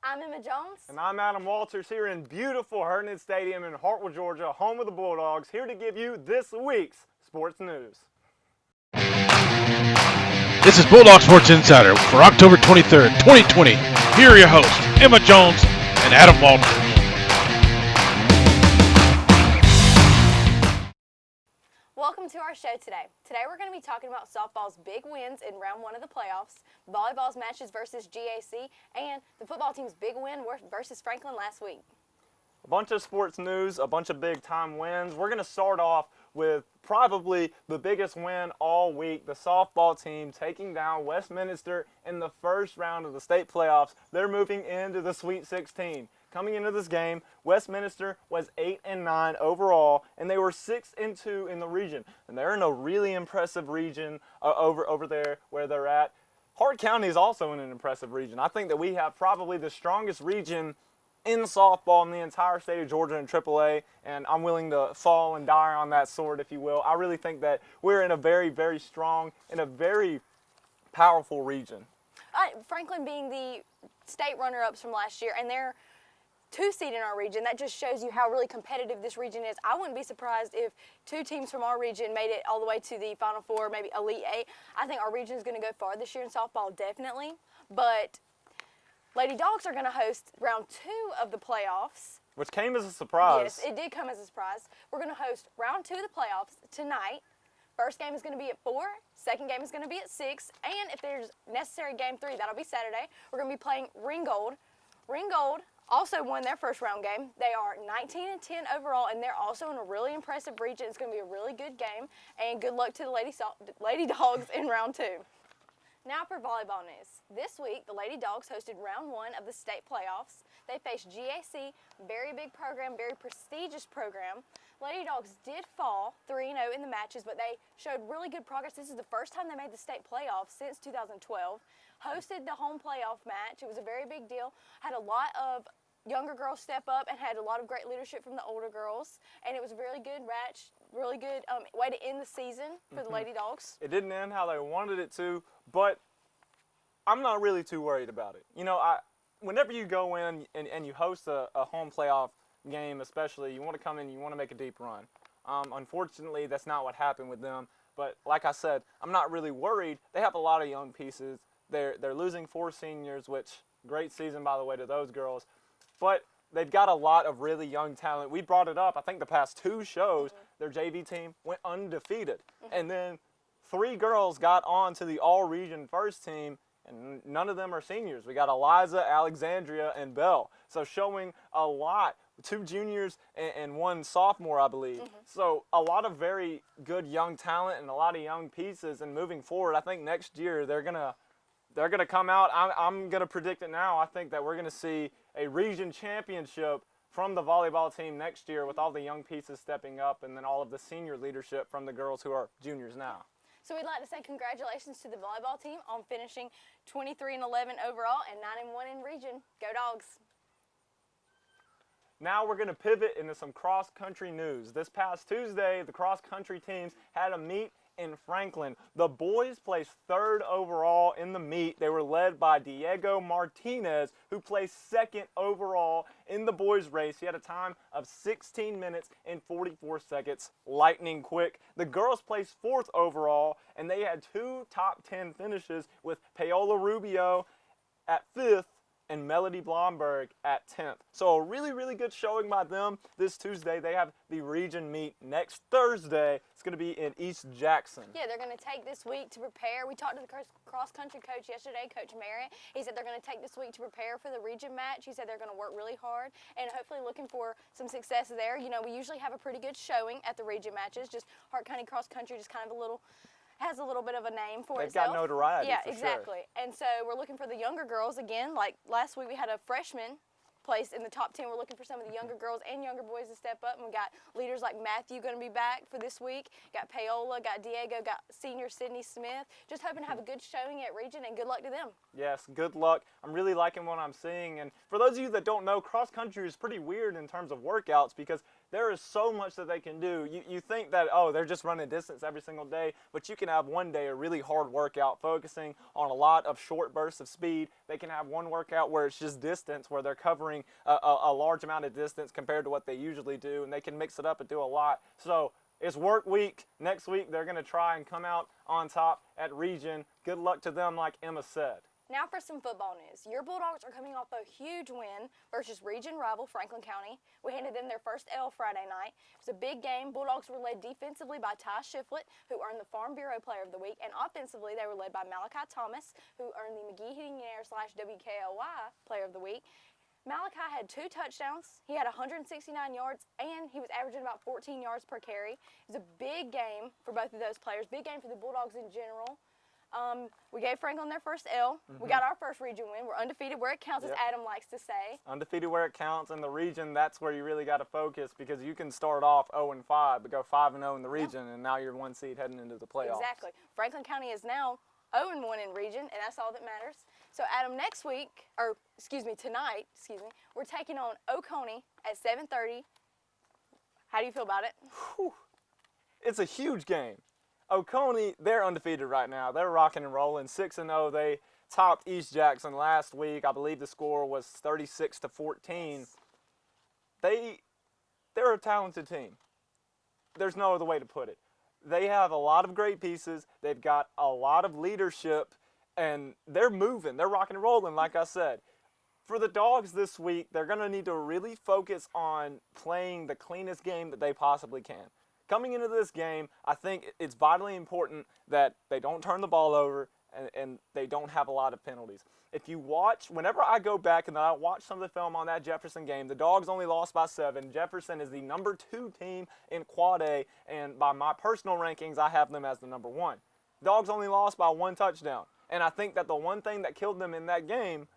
I'm Emma Jones. And I'm Adam Walters here in beautiful Herndon Stadium in Hartwell, Georgia, home of the Bulldogs, here to give you this week's sports news. This is Bulldog Sports Insider for October 23rd, 2020. Here are your hosts, Emma Jones and Adam Walters. Welcome to our show today. Today we're going to be talking about softball's big wins in round one of the playoffs, volleyball's matches versus GAC, and the football team's big win versus Franklin last week. A bunch of sports news, a bunch of big-time wins. We're going to start off with probably the biggest win all week, the softball team taking down Westminster in the first round of the state playoffs. They're moving into the Sweet 16. Coming into this game, Westminster was 8-9 overall, and they were 6-2 in the region. And they're in a really impressive region over there where they're at. Hart County is also in an impressive region. I think that we have probably the strongest region in softball in the entire state of Georgia in AAA, and I'm willing to fall and die on that sword, if you will. I really think that we're in a very, very strong and a very powerful region. Franklin being the state runner-ups from last year, and they're 2 seed in our region. That just shows you how really competitive this region is. I wouldn't be surprised if 2 teams from our region made it all the way to the Final Four, maybe Elite 8. I think our region is going to go far this year in softball, definitely. But Lady Dogs are going to host round 2 of the playoffs. Which came as a surprise. Yes, it did come as a surprise. We're going to host round 2 of the playoffs tonight. First game is going to be at 4. Second game is going to be at 6. And if there's necessary game 3, that'll be Saturday. We're going to be playing Ringgold. Ringgold also won their first round game. They are 19-10 overall, and they're also in a really impressive region. It's going to be a really good game, and good luck to the Lady Dogs in round 2. Now for volleyball news. This week, the Lady Dogs hosted round 1 of the state playoffs. They faced GAC, very big program, very prestigious program. Lady Dogs did fall 3-0 in the matches, but they showed really good progress. This is the first time they made the state playoffs since 2012. Hosted the home playoff match. It was a very big deal. Had a lot of younger girls step up and had a lot of great leadership from the older girls, and it was a really good match, really good way to end the season for the Lady Dogs. It didn't end how they wanted it to, but I'm not really too worried about it. You know, whenever you go in and you host a home playoff game, especially, you want to come in, you want to make a deep run. Unfortunately, that's not what happened with them, but like I said, I'm not really worried. They have a lot of young pieces. They're losing 4 seniors, which great season, by the way, to those girls. But they've got a lot of really young talent. We brought it up, I think the past 2 shows, their JV team went undefeated. And then 3 girls got on to the all-region first team, and none of them are seniors. We got Eliza, Alexandria, and Belle. So showing a lot. 2 juniors and 1 sophomore, I believe. So a lot of very good young talent and a lot of young pieces. And moving forward, I think next year they're gonna come out. I'm gonna predict it now. I think that we're gonna see a region championship from the volleyball team next year with all the young pieces stepping up and then all of the senior leadership from the girls who are juniors now. So we'd like to say congratulations to the volleyball team on finishing 23-11 overall and 9-1 in region. Go Dogs! Now we're going to pivot into some cross-country news. This past Tuesday, the cross-country teams had a meet in Franklin. The boys placed 3rd overall in the meet. They were led by Diego Martinez, who placed 2nd overall in the boys race. He had a time of 16 minutes and 44 seconds, lightning quick. The girls placed 4th overall, and they had 2 top 10 finishes with Paola Rubio at 5th and Melody Blomberg at 10th. So a really, really good showing by them this Tuesday. They have the region meet next Thursday. It's going to be in East Jackson. Yeah, they're going to take this week to prepare. We talked to the cross-country coach yesterday, Coach Merritt. He said they're going to take this week to prepare for the region match. He said they're going to work really hard and hopefully looking for some success there. You know, we usually have a pretty good showing at the region matches. Just Hart County cross-country just kind of has a little bit of a name for itself. They've got notoriety. Yeah, for exactly. Sure. And so we're looking for the younger girls again. Like last week we had a freshman place in the top 10. We're looking for some of the younger girls and younger boys to step up. And we got leaders like Matthew going to be back for this week. Got Paola, got Diego, got senior Sydney Smith. Just hoping to have a good showing at region, and good luck to them. Yes, good luck. I'm really liking what I'm seeing. And for those of you that don't know, cross country is pretty weird in terms of workouts because there is so much that they can do. You think that, oh, they're just running distance every single day, but you can have one day a really hard workout focusing on a lot of short bursts of speed. They can have one workout where it's just distance, where they're covering a large amount of distance compared to what they usually do, and they can mix it up and do a lot. So it's work week. Next week, they're going to try and come out on top at region. Good luck to them, like Emma said. Now for some football news. Your Bulldogs are coming off a huge win versus region rival Franklin County. We handed them their first L Friday night. It was a big game. Bulldogs were led defensively by Ty Shiflett, who earned the Farm Bureau Player of the Week, and offensively they were led by Malachi Thomas, who earned the McGee Heating and Air / WKLY Player of the Week. Malachi had 2 touchdowns. He had 169 yards, and he was averaging about 14 yards per carry. It was a big game for both of those players, big game for the Bulldogs in general. We gave Franklin their first L. We got our first region win. We're undefeated where it counts, as Adam likes to say. Undefeated where it counts. In the region, that's where you really got to focus because you can start off 0-5, but go 5-0 in the region, and now you're 1 seed heading into the playoffs. Exactly. Franklin County is now 0-1 in region, and that's all that matters. So, Adam, tonight, we're taking on Oconee at 7:30. How do you feel about it? Whew. It's a huge game. Oconee, they're undefeated right now. They're rocking and rolling, 6-0. They topped East Jackson last week. I believe the score was 36-14. They're a talented team. There's no other way to put it. They have a lot of great pieces. They've got a lot of leadership, and they're moving. They're rocking and rolling, like I said. For the Dogs this week, they're going to need to really focus on playing the cleanest game that they possibly can. Coming into this game, I think it's vitally important that they don't turn the ball over and they don't have a lot of penalties. If you watch, whenever I go back and I watch some of the film on that Jefferson game, the Dogs only lost by 7. Jefferson is the number 2 team in Quad A, and by my personal rankings, I have them as the number 1. Dogs only lost by 1 touchdown. And I think that the one thing that killed them in that game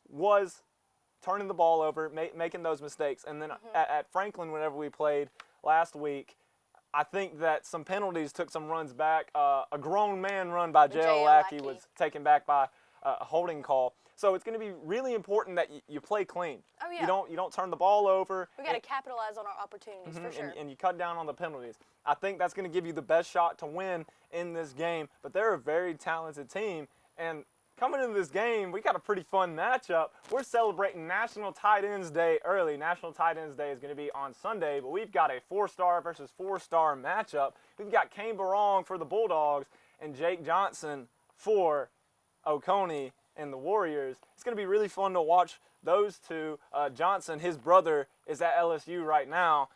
was turning the ball over, making those mistakes. And then at Franklin, whenever we played last week, I think that some penalties took some runs back. A grown man run by J.L. Lackey was taken back by a holding call. So it's going to be really important that you play clean. Oh, yeah. You don't turn the ball over. We got to capitalize on our opportunities for sure. And you cut down on the penalties. I think that's going to give you the best shot to win in this game. But they're a very talented team. And coming into this game, we got a pretty fun matchup. We're celebrating National Tight Ends Day early. National Tight Ends Day is going to be on Sunday, but we've got a 4-star versus 4-star matchup. We've got Kane Barong for the Bulldogs and Jake Johnson for Oconee and the Warriors. It's going to be really fun to watch those two. Johnson, his brother, is at LSU right now.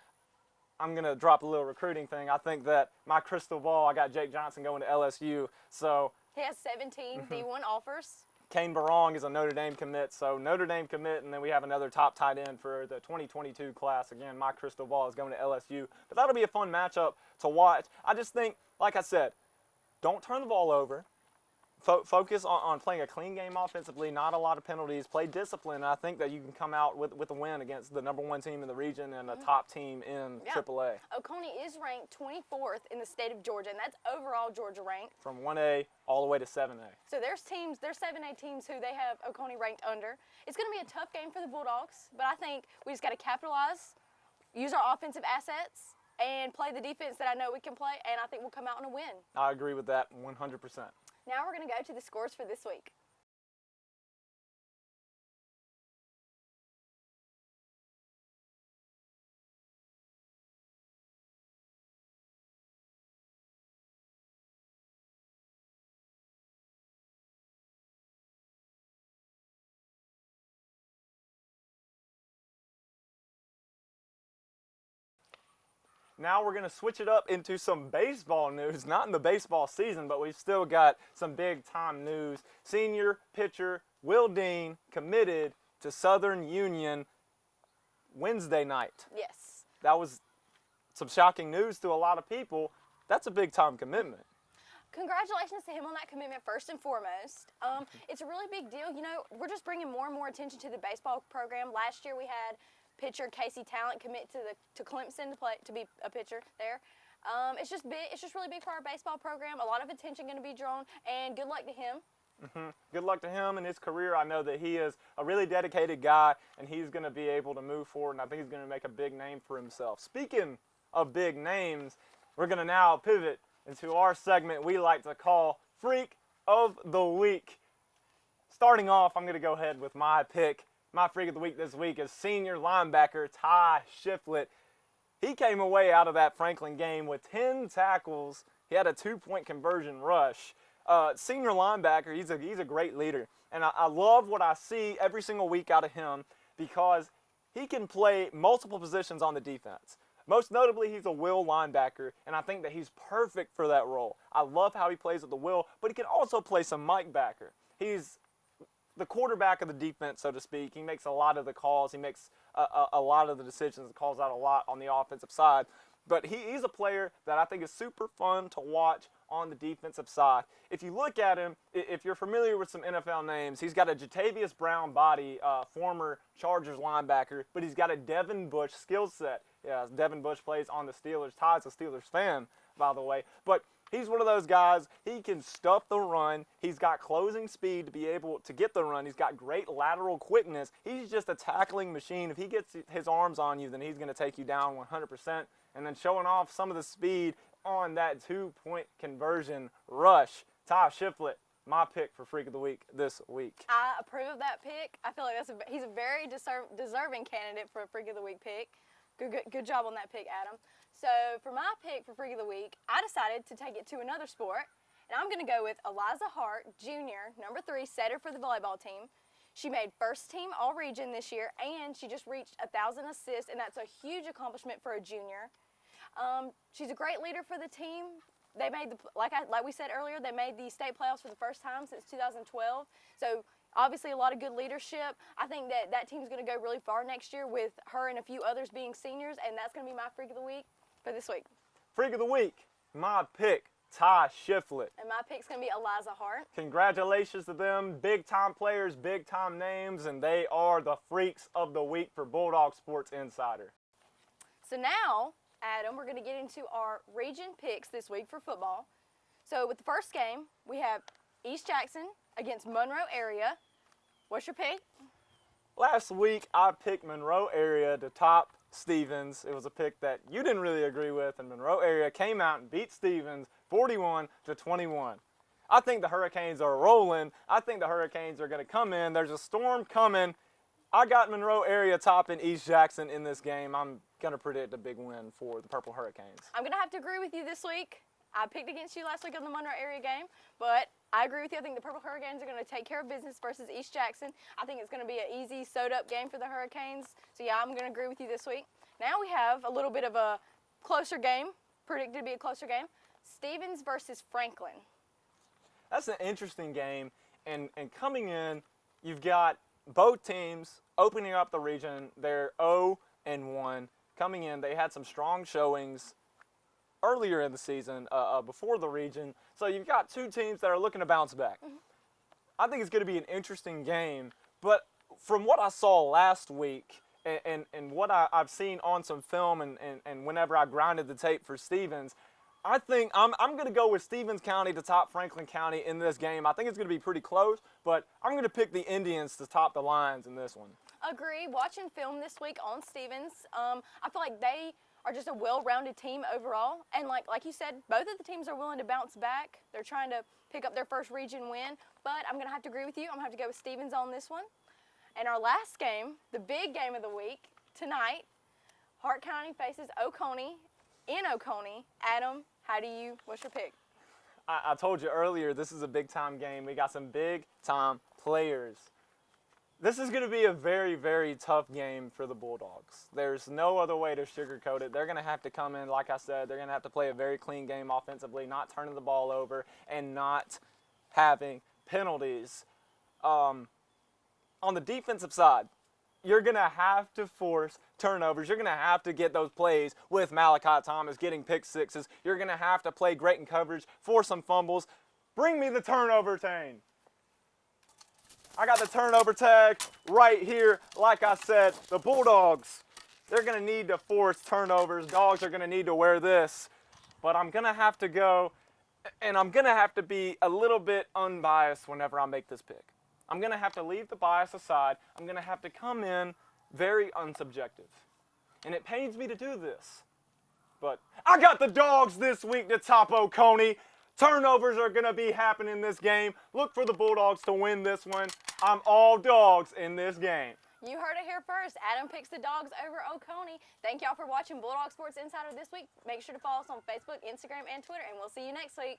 I'm going to drop a little recruiting thing. I think that my crystal ball, I got Jake Johnson going to LSU. So he has 17 D1 offers. Kane Barong is a Notre Dame commit, so Notre Dame commit, and then we have another top tight end for the 2022 class. Again, my crystal ball is going to LSU. But that'll be a fun matchup to watch. I just think, like I said, don't turn the ball over. Focus on playing a clean game offensively, not a lot of penalties. Play discipline, and I think that you can come out with a win against the number 1 team in the region and a top team in AAA. Oconee is ranked 24th in the state of Georgia, and that's overall Georgia ranked. From 1A all the way to 7A. So there's 7A teams who they have Oconee ranked under. It's going to be a tough game for the Bulldogs, but I think we just got to capitalize, use our offensive assets, and play the defense that I know we can play, and I think we'll come out in a win. I agree with that 100%. Now we're going to go to the scores for this week. Now we're going to switch it up into some baseball news. Not in the baseball season, but we've still got some big-time news. Senior pitcher Will Dean committed to Southern Union Wednesday night. Yes. That was some shocking news to a lot of people. That's a big-time commitment. congratulations to him on that commitment first and foremost. It's a really big deal. You know, we're just bringing more and more attention to the baseball program. Last year we had pitcher Casey Talent commit to Clemson to be a pitcher there. It's just big. It's just really big for our baseball program. A lot of attention going to be drawn, and good luck to him. Good luck to him in his career. I know that he is a really dedicated guy, and he's going to be able to move forward, and I think he's going to make a big name for himself. Speaking of big names, we're going to now pivot into our segment we like to call Freak of the Week. Starting off, I'm going to go ahead with my pick. My Freak of the Week this week is senior linebacker Ty Shiflett. He came away out of that Franklin game with 10 tackles. He had a 2-point conversion rush. Senior linebacker, he's a great leader. And I love what I see every single week out of him because he can play multiple positions on the defense. Most notably, he's a will linebacker, and I think that he's perfect for that role. I love how he plays at the will, but he can also play some Mike backer. He's the quarterback of the defense, so to speak. He makes a lot of the calls. He makes a lot of the decisions and calls out a lot on the offensive side. But he's a player that I think is super fun to watch on the defensive side. If you look at him, if you're familiar with some NFL names, he's got a Jatavius Brown body, former Chargers linebacker, but he's got a Devin Bush skill set. Yeah, Devin Bush plays on the Steelers. Ty's a Steelers fan, by the way. But he's one of those guys, he can stuff the run. He's got closing speed to be able to get the run. He's got great lateral quickness. He's just a tackling machine. If he gets his arms on you, then he's going to take you down 100%. And then showing off some of the speed on that 2-point conversion rush. Ty Shiflett, my pick for Freak of the Week this week. I approve of that pick. I feel like he's a very deserving candidate for a Freak of the Week pick. Good job on that pick, Adam. So for my pick for Freak of the Week, I decided to take it to another sport, and I'm going to go with Eliza Hart, Jr., number 3, setter for the volleyball team. She made first team All-Region this year, and she just reached 1,000 assists, and that's a huge accomplishment for a junior. She's a great leader for the team. They made like we said earlier, they made the state playoffs for the first time since 2012. So obviously a lot of good leadership. I think that team's going to go really far next year with her and a few others being seniors, and that's going to be my Freak of the Week for this week. Freak of the Week, my pick, Ty Shiflett. And my pick's going to be Eliza Hart. Congratulations to them. Big-time players, big-time names, and they are the Freaks of the Week for Bulldog Sports Insider. So now, Adam, we're going to get into our region picks this week for football. So with the first game, we have East Jackson against Monroe area. What's your pick? Last week, I picked Monroe area to top Stevens. It was a pick that you didn't really agree with, and Monroe area came out and beat Stevens 41-21. I think the Hurricanes are rolling. I think the Hurricanes are going to come in. There's a storm coming. I got Monroe area topping East Jackson in this game. I'm going to predict a big win for the Purple Hurricanes. I'm going to have to agree with you this week. I picked against you last week on the Monroe area game, but I agree with you. I think the Purple Hurricanes are going to take care of business versus East Jackson. I think it's going to be an easy, sewed-up game for the Hurricanes. So, yeah, I'm going to agree with you this week. Now we have a little bit of a closer game, predicted to be a closer game. Stevens versus Franklin. That's an interesting game, and coming in, you've got both teams opening up the region. They're 0-1. Coming in, they had some strong showings earlier in the season, before the region. So you've got two teams that are looking to bounce back. Mm-hmm. I think it's going to be an interesting game, but from what I saw last week and what I've seen on some film and whenever I grinded the tape for Stevens, I think I'm going to go with Stevens County to top Franklin County in this game. I think it's going to be pretty close, but I'm going to pick the Indians to top the Lions in this one. Agree. Watching film this week on Stevens, I feel like they are just a well-rounded team overall. And like you said, both of the teams are willing to bounce back. They're trying to pick up their first region win. But I'm going to have to agree with you. I'm going to have to go with Stevens on this one. And our last game, the big game of the week, tonight, Hart County faces Oconee in Oconee. Adam, what's your pick? I told you earlier, this is a big-time game. We got some big-time players. This is going to be a very, very tough game for the Bulldogs. There's no other way to sugarcoat it. They're going to have to come in, like I said, they're going to have to play a very clean game offensively, not turning the ball over and not having penalties. On the defensive side, you're going to have to force turnovers. You're going to have to get those plays with Malachi Thomas getting pick sixes. You're going to have to play great in coverage, force some fumbles. Bring me the turnover chain. I got the turnover tag right here. Like I said, the Bulldogs, they're going to need to force turnovers. Dogs are going to need to wear this. But I'm going to have to go, and I'm going to have to be a little bit unbiased whenever I make this pick. I'm going to have to leave the bias aside. I'm going to have to come in very unsubjective. And it pains me to do this. But I got the Dogs this week to top Oconee. Turnovers are going to be happening in this game. Look for the Bulldogs to win this one. I'm all Dogs in this game. You heard it here first. Adam picks the Dogs over Oconee. Thank y'all for watching Bulldog Sports Insider this week. Make sure to follow us on Facebook, Instagram, and Twitter, and we'll see you next week.